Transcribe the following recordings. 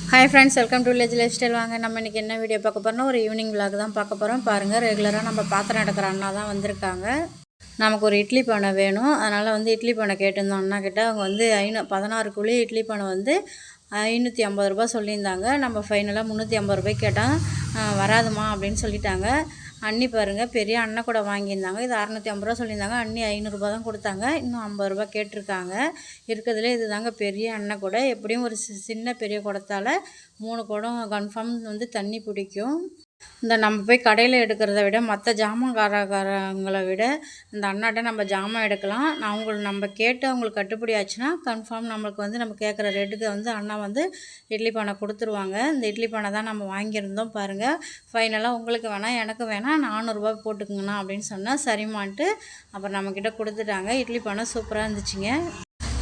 Hi friends, welcome to village life style. வாங்க நம்ம இன்றைக்கி என்ன வீடியோ பார்க்க போகிறோம்னா ஒரு ஈவினிங் விலாக் தான் பார்க்க போகிறோம். பாருங்கள், ரெகுலராக நம்ம பாத்திரம் எடுக்கிற அண்ணா தான் வந்திருக்காங்க. நமக்கு ஒரு இட்லி பானை வேணும். அதனால் வந்து இட்லி பானை கேட்டிருந்தோம் அண்ணா கிட்ட. அவங்க வந்து 16 குழி இட்லி பானை வந்து 550 ரூபா சொல்லியிருந்தாங்க. நம்ம ஃபைனலாக 350 ரூபாய்க்கு கேட்டால் வராதுமா அப்படின்னு சொல்லிட்டாங்க. அண்ணி பாருங்கள், பெரிய அண்ணை கூட வாங்கியிருந்தாங்க. இது 650 ரூபா சொல்லியிருந்தாங்க. அண்ணி 500 தான் கொடுத்தாங்க. இன்னும் 50 ரூபா கேட்டிருக்காங்க. இருக்கிறதுலே இது தாங்க பெரிய அண்ணை கூட. எப்படியும் ஒரு சின்ன பெரிய குடத்தால் 3 குடம் கன்ஃபார்ம் வந்து தண்ணி பிடிக்கும். இந்த நம்ம போய் கடையில் எடுக்கிறத விட மற்ற ஜாமான்காரங்களை விட இந்த அண்ணாட்ட நம்ம ஜாமான் எடுக்கலாம். நம்ம கேட்டு அவங்களுக்கு கட்டுப்படி ஆச்சுன்னா கன்ஃபார்ம் நம்மளுக்கு வந்து நம்ம கேட்குற ரேட்டுக்கு வந்து அண்ணா வந்து இட்லி பானை கொடுத்துருவாங்க. இந்த இட்லி பானை தான் நம்ம வாங்கியிருந்தோம். பாருங்கள், ஃபைனலாக உங்களுக்கு வேணாம் எனக்கு வேணாம் 400 போட்டுக்குங்கண்ணா அப்படின்னு சொன்னால் சரிமான்ட்டு அப்புறம் நம்மக்கிட்ட கொடுத்துட்டாங்க. இட்லி பானை சூப்பராக இருந்துச்சுங்க.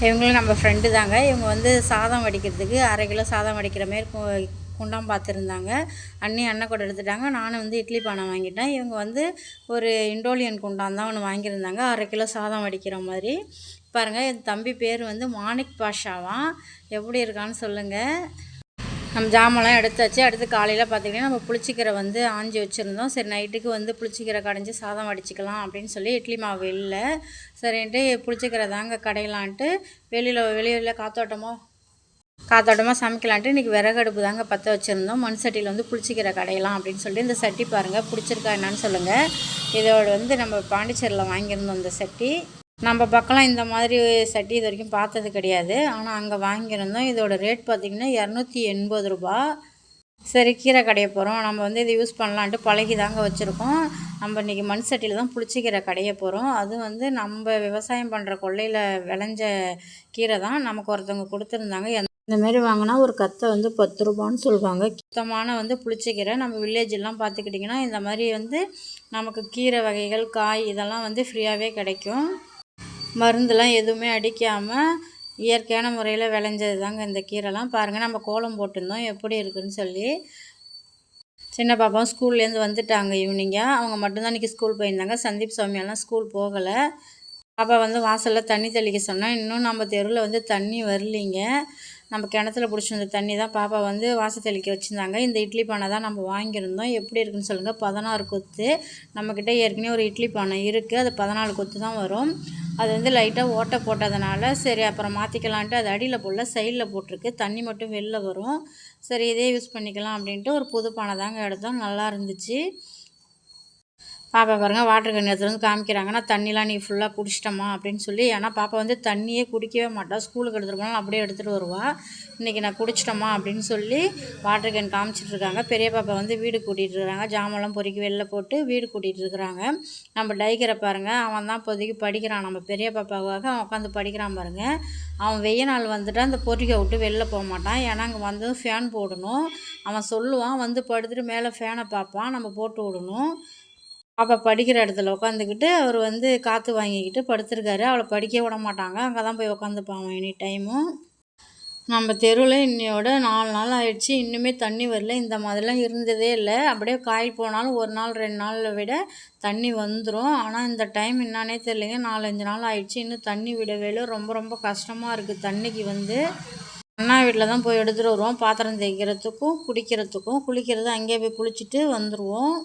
இவங்களும் நம்ம ஃப்ரெண்டு தாங்க. இவங்க வந்து சாதம் வடிக்கிறதுக்கு 1/2 கிலோ சாதம் வடிக்கிற மாரி குண்டாம் பார்த்துருந்தாங்க. அண்ணன் கூட எடுத்துட்டாங்க. நானும் வந்து இட்லி பானை வாங்கிட்டேன். இவங்க வந்து ஒரு இண்டோலியன் குண்டான் தான் ஒன்று வாங்கியிருந்தாங்க, 1/2 கிலோ சாதம் வடிக்கிற மாதிரி. பாருங்கள், என் தம்பி பேர் வந்து மாணிக் பாஷாவான். எப்படி இருக்கான்னு சொல்லுங்கள். நம்ம ஜாமெல்லாம் எடுத்தாச்சு. அடுத்து காலையில் பார்த்திங்கன்னா நம்ம புளிச்சிக்கீரை வந்து ஆஞ்சி வச்சுருந்தோம். சரி, நைட்டுக்கு வந்து புளிச்சிக்கீரை கடைஞ்சி சாதம் வடிச்சிக்கலாம் அப்படின்னு சொல்லி இட்லி மாவு இல்லை சரின்ட்டு புளிச்சிக்கீரை தாங்க கடையலான்ட்டு வெளியில் காத்தோட்டமாக சமைக்கலான்ட்டு இன்றைக்கி விறகடுப்பு தாங்க பற்ற வச்சுருந்தோம். மண் சட்டியில் வந்து புளிச்சிக்கீரை கடையலாம் அப்படின்னு சொல்லிட்டு இந்த சட்டி பாருங்கள், பிடிச்சிருக்கா என்னன்னு சொல்லுங்கள். இதோட வந்து நம்ம பாண்டிச்சேரியில் வாங்கியிருந்தோம் இந்த சட்டி. நம்ம பக்கம்லாம் இந்த மாதிரி சட்டி இது வரைக்கும் பார்த்தது கிடையாது. ஆனால் அங்கே வாங்கியிருந்தோம். இதோட ரேட் பார்த்திங்கன்னா 280 ரூபா. சரி, கீரை கடைய போகிறோம், நம்ம வந்து இதை யூஸ் பண்ணலான்ட்டு பழகி தாங்க வச்சுருக்கோம். நம்ம இன்றைக்கி மண் சட்டியில் தான் புளிச்சக்கீரை கடைய போகிறோம். அது வந்து நம்ம விவசாயம் பண்ணுற கொள்ளையில் விளைஞ்ச கீரை தான். நமக்கு ஒருத்தவங்க கொடுத்துருந்தாங்க. இந்தமாரி வாங்கினா ஒரு கத்தை வந்து 10 ரூபான்னு சொல்லுவாங்க. சுத்தமான வந்து புளிச்சக்கீரை. நம்ம வில்லேஜெல்லாம் பார்த்துக்கிட்டிங்கன்னா இந்த மாதிரி வந்து நமக்கு கீரை வகைகள் காய் இதெல்லாம் வந்து ஃப்ரீயாகவே கிடைக்கும். மருந்துலாம் எதுவுமே அடிக்காமல் இயற்கையான முறையில் விளைஞ்சது தாங்க இந்த கீரைலாம். பாருங்கள், நம்ம கோலம் போட்டிருந்தோம் எப்படி இருக்குதுன்னு சொல்லி. சின்ன பாப்பாவும் ஸ்கூல்லேருந்து வந்துட்டாங்க ஈவினிங்காக. அவங்க மட்டும்தான் இன்றைக்கி ஸ்கூல் போயிருந்தாங்க. சந்தீப் சாமியெல்லாம் ஸ்கூல் போகலை. பாப்பா வந்து வாசலில் தண்ணி தெளிக்க சொன்னால் இன்னும் நம்ம தெருவில் வந்து தண்ணி வரலிங்க. நம்ம கிணத்துல பிடிச்சிருந்த தண்ணி தான் பாப்பா வந்து வாசல் தெளிக்க வச்சுருந்தாங்க. இந்த இட்லி பானை தான் நம்ம வாங்கியிருந்தோம். எப்படி இருக்குன்னு சொல்லுங்கள். 16 கொத்து. நம்மக்கிட்ட ஏற்கனவே ஒரு இட்லி பானை இருக்குது. அது 14 கொத்து தான் வரும். அது வந்து லைட்டாக ஓட்டை போட்டதுனால சரி அப்புறம் மாற்றிக்கலான்ட்டு அது அடியில் போடல, சைடில் போட்டிருக்கு. தண்ணி மட்டும் வெளில வரும். சரி, இதே யூஸ் பண்ணிக்கலாம் அப்படின்ட்டு ஒரு புது பானை தாங்க எடுத்தோம். நல்லா இருந்துச்சு. பாப்பா பாருங்கள், வாட்டர் கேன் எடுத்துகிட்டு வந்து காமிக்கிறாங்க. நான் தண்ணிலாம் நீ ஃபுல்லாக குடிச்சிட்டமா அப்படின்னு சொல்லி. ஏன்னா பாப்பா வந்து தண்ணியே குடிக்கவே மாட்டாள். ஸ்கூலுக்கு எடுத்துகிட்டு போனாலும் அப்படியே எடுத்துகிட்டு வருவாள். இன்றைக்கி நான் குடிச்சிட்டமா அப்படின்னு சொல்லி வாட்டர் கேன் காமிச்சிட்ருக்காங்க. பெரிய பாப்பா வந்து வீடு கூட்டிகிட்டு இருக்கிறாங்க. ஜாமெல்லாம் பொறுக்கி வெளில போட்டு வீடு கூட்டிகிட்டு இருக்கிறாங்க. நம்ம டைக்கரை பாருங்கள், அவன் தான் இப்போதைக்கு படிக்கிறான். நம்ம பெரிய பாப்பாவுக்காக அவன் உட்காந்து படிக்கிறான் பாருங்கள். அவன் வெய்ய நாள் வந்துட்டால் அந்த பொறிக்கை விட்டு வெளில போக மாட்டான். ஏன்னா அங்கே வந்ததும் ஃபேன் போடணும். அவன் சொல்லுவான், வந்து படுத்துட்டு மேலே ஃபேனை பார்ப்பான், நம்ம போட்டு விடணும். பாப்பா படிக்கிற இடத்துல உட்காந்துக்கிட்டு அவர் வந்து காற்று வாங்கிக்கிட்டு படுத்துருக்காரு. அவளை படிக்க விட மாட்டாங்க. அங்கே தான் போய் உட்காந்துப்பான் எனி டைமும். நம்ம தெருவில் இன்னையோட 4 நாள் ஆயிடுச்சு. இன்னுமே தண்ணி வரல. இந்த மாதிரிலாம் இருந்ததே இல்லை. அப்படியே காயில் போனாலும் 1 நாள் 2 நாளில் விட தண்ணி வந்துடும். ஆனால் இந்த டைம் என்னானே தெரியலைங்க, 4-5 நாள் ஆயிடுச்சு. இன்னும் தண்ணி விடவே இல்லை. ரொம்ப ரொம்ப கஷ்டமாக இருக்குது. தண்ணிக்கு வந்து அண்ணா வீட்டில் தான் போய் எடுத்துகிட்டு வருவோம். பாத்திரம் தேய்க்கிறதுக்கும் குடிக்கிறதுக்கும். குளிக்கிறது அங்கேயே போய் குளிச்சுட்டு வந்துடுவோம்.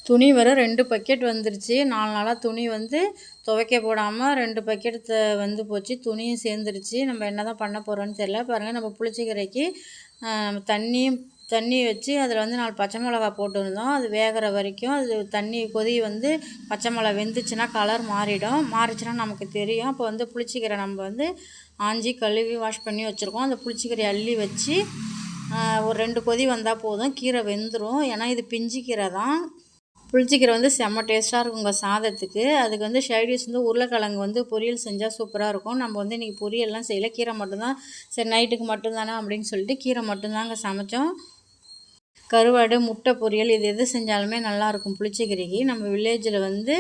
துணி வர 2 பக்கெட் வந்துருச்சு. 4 நாளாக துணி வந்து துவைக்க போடாமல் 2 பக்கெட் வந்து போச்சு. துணியும் சேர்ந்துருச்சு. நம்ம என்ன தான் பண்ண போகிறோன்னு தெரியல. பாருங்கள், நம்ம புளிச்சக்கீரைக்கு தண்ணி வச்சு அதில் வந்து 4 பச்சை மிளகா போட்டுருந்தோம். அது வேகிற வரைக்கும் அது தண்ணி கொதி வந்து பச்சை மிளகா வெந்துச்சுன்னா கலர் மாறிச்சுன்னா நமக்கு தெரியும். அப்போ வந்து புளிச்சக்கீரை நம்ம வந்து ஆஞ்சி கழுவி வாஷ் பண்ணி வச்சுருக்கோம். அந்த புளிச்சக்கீரை அள்ளி வச்சு ஒரு 2 கொதி வந்தால் போதும், கீரை வெந்துடும். ஏன்னா இது பிஞ்சு கீரை தான். புளிச்சக்கீரை வந்து செம்ம டேஸ்ட்டாக இருக்குங்க சாதத்துக்கு. அதுக்கு வந்து சைடிஷ் வந்து உருளைக்கிழங்கு வந்து பொரியல் செஞ்சால் சூப்பராக இருக்கும். நம்ம வந்து இன்றைக்கி பொரியல்லாம் செய்யலை, கீரை மட்டும்தான். சரி, நைட்டுக்கு மட்டும்தானே அப்படின்னு சொல்லிட்டு கீரை மட்டும்தாங்க சமைச்சோம். கருவாடு, முட்டை பொரியல் இது எது செஞ்சாலுமே நல்லாயிருக்கும் புளிச்சக்கீரைக்கு. நம்ம வில்லேஜில் வந்து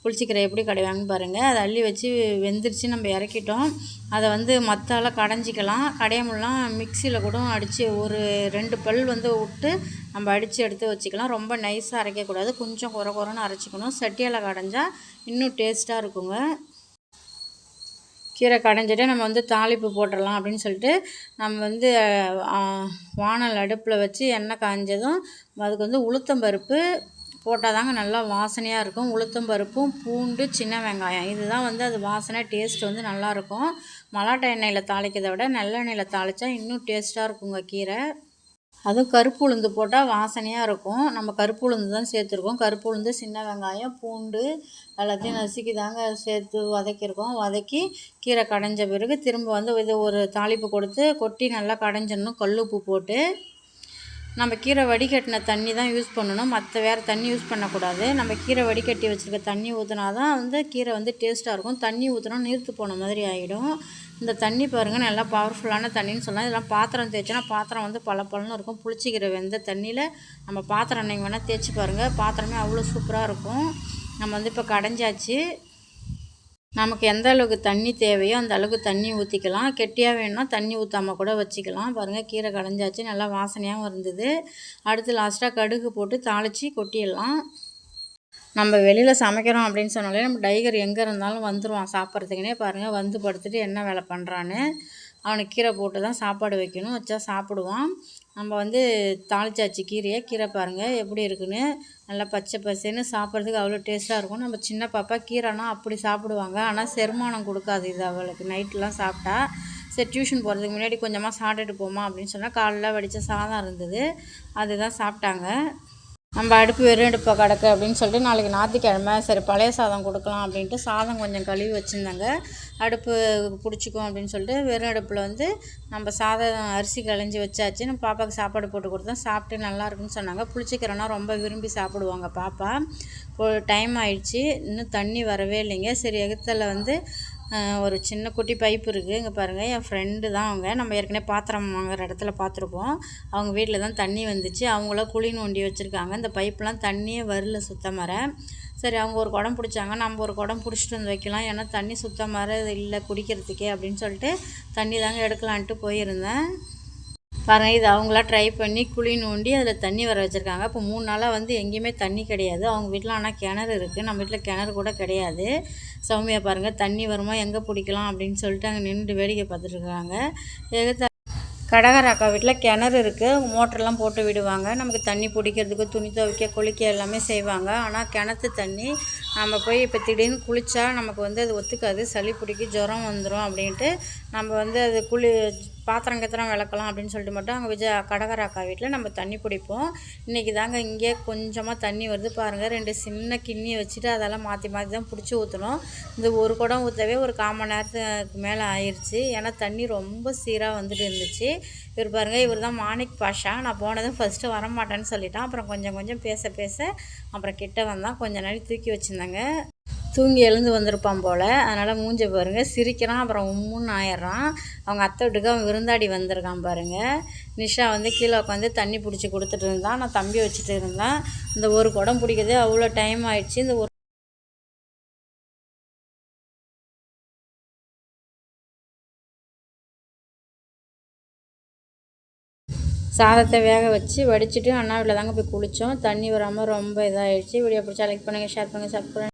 புளிச்சக்கீரை எப்படி கடைவாங்கன்னு பாருங்கள். அதை அள்ளி வச்சு வெந்துருச்சு, நம்ம இறக்கிட்டோம். அதை வந்து மத்தால் கடைஞ்சிக்கலாம். கடையமெல்லாம் மிக்சியில் கூட அடித்து ஒரு 2 பல் வந்து விட்டு நம்ம அடித்து எடுத்து வச்சுக்கலாம். ரொம்ப நைஸாக அரைக்கக்கூடாது, கொஞ்சம் குறைன்னு அரைச்சிக்கணும். சட்டியால் கடைஞ்சா இன்னும் டேஸ்ட்டாக இருக்குங்க. கீரை கடைஞ்சிட்டு நம்ம வந்து தாளிப்பு போட்டுடலாம் அப்படின்னு சொல்லிட்டு நம்ம வந்து வானல் அடுப்பில் வச்சு எண்ணெய் காய்ஞ்சதும் அதுக்கு வந்து உளுத்தம்பருப்பு போட்டால் தாங்க நல்லா வாசனையாக இருக்கும். உளுத்தம்பருப்பும் பூண்டு சின்ன வெங்காயம் இதுதான் வந்து அது வாசனை டேஸ்ட் வந்து நல்லாயிருக்கும். மலாட்டை எண்ணெயில் தாளிக்கிறத விட நல்லெண்ணெயில் தாளித்தா இன்னும் டேஸ்ட்டாக இருக்குங்க கீரை. அதுவும் கருப்பு உளுந்து போட்டால் வாசனையாக இருக்கும். நம்ம கருப்பு உளுந்து தான் சேர்த்துருக்கோம். கருப்பு உளுந்து சின்ன வெங்காயம் பூண்டு எல்லாத்தையும் நசுக்கி தாங்க சேர்த்து வதக்கியிருக்கோம். வதக்கி கீரை கடைஞ்ச பிறகு திரும்ப வந்து இது ஒரு தாளிப்பு கொடுத்து கொட்டி நல்லா கடைஞ்சிடணும். கல் உப்பு போட்டு நம்ம கீரை வடிகட்டின தண்ணி தான் யூஸ் பண்ணணும். மற்ற வேறு தண்ணி யூஸ் பண்ணக்கூடாது. நம்ம கீரை வடிகட்டி வச்சுருக்க தண்ணி ஊற்றினா தான் வந்து கீரை வந்து டேஸ்ட்டாக இருக்கும். தண்ணி ஊற்றினா நீர்த்து போன மாதிரி ஆகிடும். இந்த தண்ணி பாருங்கள் நல்லா பவர்ஃபுல்லான தண்ணின்னு சொல்லலாம். இதெல்லாம் பாத்திரம் தேய்ச்சினா பாத்திரம் வந்து பளபளன்னு இருக்கும். புளிச்சிக்கிற வெந்த தண்ணியில் நம்ம பாத்திரம் அன்னைக்கு வேணால் தேய்ச்சி பாருங்கள். பாத்திரமே அவ்வளோ சூப்பராக இருக்கும். நம்ம வந்து இப்போ கடைஞ்சாச்சு. நமக்கு எந்த அளவுக்கு தண்ணி தேவையோ அந்த அளவுக்கு தண்ணி ஊற்றிக்கலாம். கெட்டியாக வேணும்னா தண்ணி ஊற்றாமல் கூட வச்சுக்கலாம். பாருங்கள் கீரை கடைஞ்சாச்சு. நல்லா வாசனையாகவும் இருந்தது. அடுத்து லாஸ்ட்டாக கடுகு போட்டு தாளித்து கொட்டிடலாம். நம்ம வெளியில் சமைக்கிறோம் அப்படின்னு சொன்னாலே நம்ம டைகர் எங்கே இருந்தாலும் வந்துடுவான் சாப்பிட்றதுக்குனே. பாருங்கள் வந்து படுத்துட்டு என்ன வேலை பண்ணுறான்னு. அவனுக்கு கீரை போட்டு தான் சாப்பாடு வைக்கணும். வச்சா சாப்பிடுவான். நம்ம வந்து தாளிச்சாச்சு கீரையை. கீரை பாருங்கள் எப்படி இருக்குன்னு. நல்லா பச்சை பசேன்னு சாப்பிட்றதுக்கு அவ்வளோ டேஸ்ட்டாக இருக்கும். நம்ம சின்ன பாப்பா கீரைனா அப்படி சாப்பிடுவாங்க. ஆனால் செரிமானம் கொடுக்காது இது அவளுக்கு. நைட்லாம் சாப்பிட்டா சரி டியூஷன் போகிறதுக்கு முன்னாடி கொஞ்சமாக சாப்பிட்டுட்டு போமா அப்படின்னு சொன்னால் காலைல வடித்த சாதம் இருந்தது. அதுதான் சாப்பிட்டாங்க. நம்ம அடுப்பு வெறும் அடுப்பை கிடக்கு அப்படின்னு சொல்லிட்டு நாளைக்கு ஞாயிற்றுக்கிழமை சரி பழைய சாதம் கொடுக்கலாம் அப்படின்ட்டு சாதம் கொஞ்சம் கழுவி வச்சுருந்தாங்க. அடுப்பு பிடிச்சிக்கும் அப்படின்னு சொல்லிட்டு வெறும் அடுப்பில் வந்து நம்ம சாதம் அரிசி களைஞ்சி வச்சாச்சு. நம்ம பாப்பாவுக்கு சாப்பாடு போட்டு கொடுத்தோம். சாப்பிட்டு நல்லாயிருக்குன்னு சொன்னாங்க. புளிச்சிக்கிறோன்னா ரொம்ப விரும்பி சாப்பிடுவாங்க பாப்பா. டைம் ஆயிடுச்சு. இன்னும் தண்ணி வரவே இல்லைங்க. சரி எகுத்தில் வந்து ஒரு சின்ன குட்டி பைப்பு இருக்குது. இங்கே பாருங்கள் என் ஃப்ரெண்டு தான் அவங்க. நம்ம ஏற்கனவே பாத்திரம் வாங்குகிற இடத்துல பார்த்துருப்போம். அவங்க வீட்டில் தான் தண்ணி வந்துச்சு. அவங்களாம் குழி நோண்டி வச்சுருக்காங்க. இந்த பைப்லாம் தண்ணியே வரல சுத்தமாக. சரி அவங்க ஒரு குடம் பிடிச்சாங்க. நம்ம ஒரு குடம் பிடிச்சிட்டு வந்து வைக்கலாம். ஏன்னா தண்ணி சுத்தமாக இல்லை குடிக்கிறதுக்கே அப்படின்னு சொல்லிட்டு தண்ணி தாங்க எடுக்கலான்ட்டு போயிருந்தேன். பாருங்கள் இது அவங்களாம் ட்ரை பண்ணி குழி நோண்டி அதில் தண்ணி வர வச்சுருக்காங்க. இப்போ 3 நாளாக வந்து எங்கேயுமே தண்ணி கிடையாது. அவங்க வீட்டில் ஆனால் கிணறு இருக்குது. நம்ம வீட்டில் கிணறு கூட கிடையாது. சௌமியா பாருங்கள் தண்ணி வருமா எங்கே பிடிக்கலாம் அப்படின்னு சொல்லிட்டு அங்கே நின்றுட்டு வேடிக்கை பார்த்துட்ருக்காங்க. கடகர் அக்கா வீட்டில் கிணறு இருக்குது. மோட்டர்லாம் போட்டு விடுவாங்க. நமக்கு தண்ணி பிடிக்கிறதுக்கு துணி துவைக்க குளிக்க எல்லாமே செய்வாங்க. ஆனால் கிணத்து தண்ணி நம்ம போய் இப்போ திடீர்னு குளித்தா நமக்கு வந்து அது ஒத்துக்காது. சளி பிடிக்கும் ஜுரம் வந்துடும் அப்படின்ட்டு நம்ம வந்து அது பாத்திரம் கத்திரம் விளக்கலாம் அப்படின்னு சொல்லிட்டு மட்டும் அங்கே கடகர் அக்கா வீட்டில் நம்ம தண்ணி பிடிப்போம். இன்றைக்கி தாங்க இங்கே கொஞ்சமாக தண்ணி வருது பாருங்கள். 2 சின்ன கிண்ணியை வச்சுட்டு அதெல்லாம் மாற்றி மாற்றி தான் பிடிச்சி ஊற்றணும். இந்த ஒரு குடம் ஊற்றவே ஒரு 1/4 மணி நேரத்துக்கு மேலே ஆயிடுச்சு. ஏன்னா தண்ணி ரொம்ப சீராக வந்துட்டு இருந்துச்சு. இவர் பாருங்கள் இவர் தான் மாணிக் பாஷா. நான் போனதும் ஃபஸ்ட்டு வரமாட்டேன்னு சொல்லிட்டான். அப்புறம் கொஞ்சம் கொஞ்சம் பேச அப்புறம் கிட்ட வந்தான். கொஞ்சம் நாள் தூக்கி வச்சுருந்தாங்க. தூங்கி எழுந்து வந்திருப்பான் போல். அதனால் மூஞ்ச பாருங்கள் சிரிக்கிறான். அப்புறம் உம்முன்னு ஆயிடுறான். அவங்க அத்தை வீட்டுக்கு அவன் விருந்தாடி வந்திருக்கான் பாருங்கள். நிஷா வந்து கீழே உட்காந்து தண்ணி பிடிச்சி கொடுத்துட்டு இருந்தான். நான் தம்பி வச்சுட்டு இருந்தேன். இந்த ஒரு குடம் பிடிக்கிறது அவ்வளோ டைம் ஆயிடுச்சு. இந்த ஒரு சாதத்தை வேக வச்சு வடிச்சிட்டு அண்ணா வீட்டில் தாங்க போய் குளித்தோம். தண்ணி வராமல் ரொம்ப இதாகிடுச்சு. வீடியோ பிடிச்சா லைக் பண்ணுங்கள், ஷேர் பண்ணுங்கள், சப்ஸ்கிரைப்